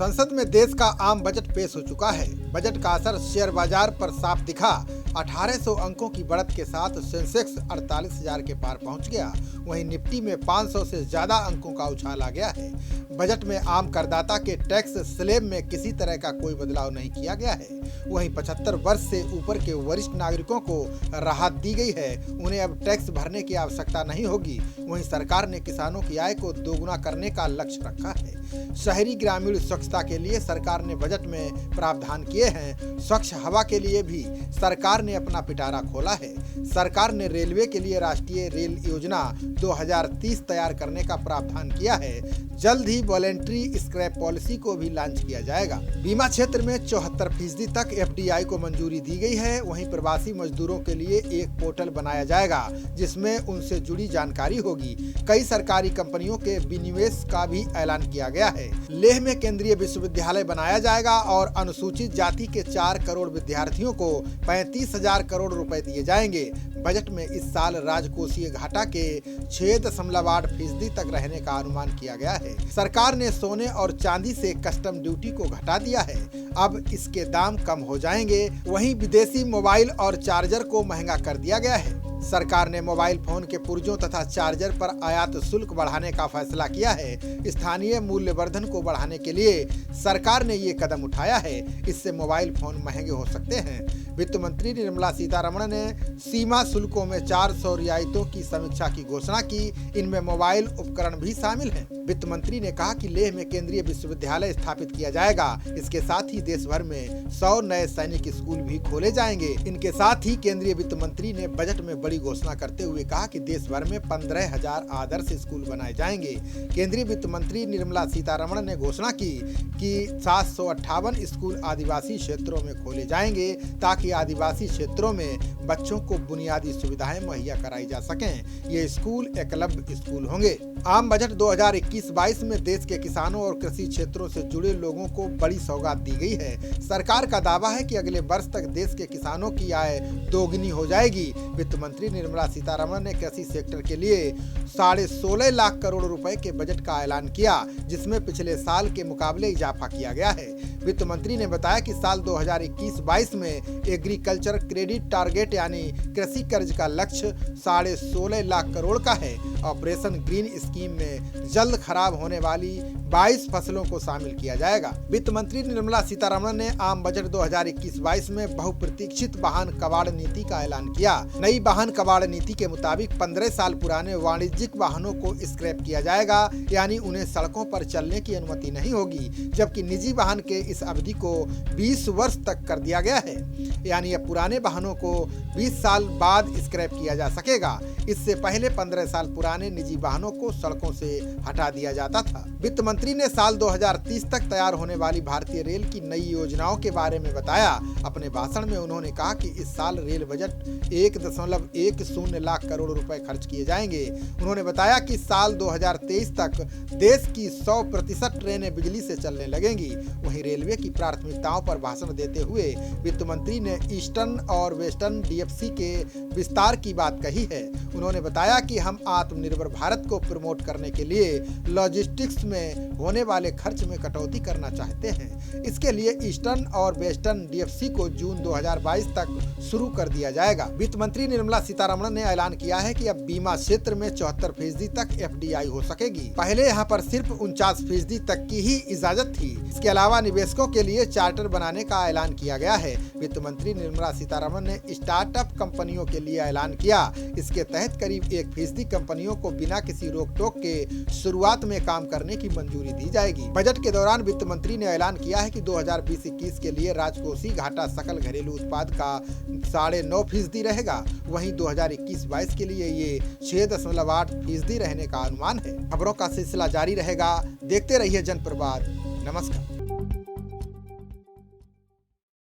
संसद में देश का आम बजट पेश हो चुका है। बजट का असर शेयर बाजार पर साफ दिखा। 1800 अंकों की बढ़त के साथ सेंसेक्स 48,000 के पार पहुंच गया। वहीं निफ्टी में 500 से ज्यादा अंकों का उछाल आ गया है। बजट में आम करदाता के टैक्स स्लैब में किसी तरह का कोई बदलाव नहीं किया गया है। वहीं 75 वर्ष से ऊपर के वरिष्ठ नागरिकों को राहत दी गई है। उन्हें अब टैक्स भरने की आवश्यकता नहीं होगी। वहीं सरकार ने किसानों की आय को दोगुना करने का लक्ष्य रखा है। शहरी ग्रामीण स्वच्छता के लिए सरकार ने बजट में प्रावधान किए हैं। स्वच्छ हवा के लिए भी सरकार ने अपना पिटारा खोला है। सरकार ने रेलवे के लिए राष्ट्रीय रेल योजना 2030 तैयार करने का प्रावधान किया है। जल्द ही वॉलेंट्री स्क्रैप पॉलिसी को भी लॉन्च किया जाएगा। बीमा क्षेत्र में 74% तक एफडीआई को मंजूरी दी गई है। वहीं प्रवासी मजदूरों के लिए एक पोर्टल बनाया जाएगा जिसमें उनसे जुड़ी जानकारी होगी। कई सरकारी कंपनियों के विनिवेश का भी ऐलान किया गया है। लेह में केंद्रीय विश्वविद्यालय बनाया जाएगा और अनुसूचित जाति के 4 करोड़ विद्यार्थियों को 35,000 करोड़ रुपए दिए जाएंगे। बजट में इस साल राजकोषीय घाटा के 6.8% तक रहने का अनुमान किया गया है। सरकार ने सोने और चांदी से कस्टम ड्यूटी को घटा दिया है। अब इसके दाम कम हो जाएंगे। वहीं विदेशी मोबाइल और चार्जर को महंगा कर दिया गया है। सरकार ने मोबाइल फोन के पुर्जों तथा चार्जर पर आयात शुल्क बढ़ाने का फैसला किया है। स्थानीय मूल्य वर्धन को बढ़ाने के लिए सरकार ने ये कदम उठाया है। इससे मोबाइल फोन महंगे हो सकते हैं। वित्त मंत्री निर्मला सीतारमण ने सीमा शुल्कों में 400 रियायतों की समीक्षा की घोषणा की। इनमें मोबाइल उपकरण भी शामिल हैं। वित्त मंत्री ने कहा कि लेह में केंद्रीय विश्वविद्यालय स्थापित किया जाएगा। इसके साथ ही देश भर में 100 नए सैनिक स्कूल भी खोले जाएंगे। इनके साथ ही केंद्रीय वित्त मंत्री ने बजट में बड़ी घोषणा करते हुए कहा कि देश भर में 15,000 आदर्श स्कूल बनाए जाएंगे। केंद्रीय वित्त मंत्री निर्मला सीतारमण ने घोषणा की कि 758 स्कूल आदिवासी क्षेत्रों में खोले जाएंगे ताकि आदिवासी क्षेत्रों में बच्चों को बुनियादी सुविधाएं मुहैया कराई जा सकें। ये स्कूल एकलव्य स्कूल होंगे। आम बजट 2021-22 में देश के किसानों और कृषि क्षेत्रों से जुड़े लोगों को बड़ी सौगात दी गई है। सरकार का दावा है कि अगले वर्ष तक देश के किसानों की आय दोगुनी हो जाएगी। वित्त मंत्री निर्मला सीतारमण ने कृषि सेक्टर के लिए 16.5 लाख करोड़ रुपए के बजट का ऐलान किया, जिसमें पिछले साल के मुकाबले इजाफा किया गया है। वित्त मंत्री ने बताया कि साल 2021-22 में एग्रीकल्चर क्रेडिट टारगेट यानी कृषि कर्ज का लक्ष्य 16.5 लाख करोड़ का है। ऑपरेशन ग्रीन स्कीम में जल्द खराब होने वाली 22 फसलों को शामिल किया जाएगा। वित्त मंत्री निर्मला सीतारमण ने आम बजट 2021-22 में बहुप्रतीक्षित वाहन कबाड़ नीति का ऐलान किया। नई वाहन कबाड़ नीति के मुताबिक 15 साल पुराने वाणिज्यिक वाहनों को स्क्रैप किया जाएगा, यानी उन्हें सड़कों पर चलने की अनुमति नहीं होगी। जबकि निजी वाहन के इस अवधि को 20 वर्ष तक कर दिया गया है, यानी अब पुराने वाहनों को 20 साल बाद स्क्रैप किया जा सकेगा। इससे पहले 15 साल पुराने निजी वाहनों को सड़कों से हटा दिया जाता था। वित्त मंत्री ने साल 2030 तक तैयार होने वाली भारतीय रेल की नई योजनाओं के बारे में बताया। अपने भाषण में उन्होंने कहा कि इस साल रेल बजट 1.10 लाख करोड़ रुपए खर्च किए जाएंगे। उन्होंने बताया कि साल 2023 तक देश की 100% ट्रेनें बिजली से चलने लगेंगी। वहीं रेलवे की प्राथमिकताओं पर भाषण देते हुए वित्त मंत्री ने ईस्टर्न और वेस्टर्न डीएफसी के विस्तार की बात कही है। उन्होंने बताया कि हम आत्मनिर्भर भारत को प्रमोट करने के लिए लॉजिस्टिक्स में होने वाले खर्च में कटौती करना चाहते हैं। इसके लिए ईस्टर्न और वेस्टर्न डीएफसी को जून 2022 तक शुरू कर दिया जाएगा। वित्त मंत्री निर्मला सीतारमण ने ऐलान किया है कि अब बीमा क्षेत्र में 74% तक एफडीआई हो सकेगी। पहले यहाँ पर सिर्फ 49% तक की ही इजाजत थी। इसके अलावा निवेशकों के लिए चार्टर बनाने का ऐलान किया गया है। वित्त मंत्री निर्मला सीतारमण ने स्टार्टअप कंपनियों के लिए ऐलान किया। इसके तहत करीब 1% कंपनियों को बिना किसी रोक टोक के शुरुआत में काम करने की मंजूरी दी जाएगी। बजट के दौरान वित्त मंत्री ने ऐलान किया है कि 2020-21 के लिए राजकोषीय घाटा सकल घरेलू उत्पाद का 9.5% रहेगा। वहीं 2021-22 के लिए ये 6.8% रहने का अनुमान है। खबरों का सिलसिला जारी रहेगा। देखते रहिए जनप्रवाद। नमस्कार।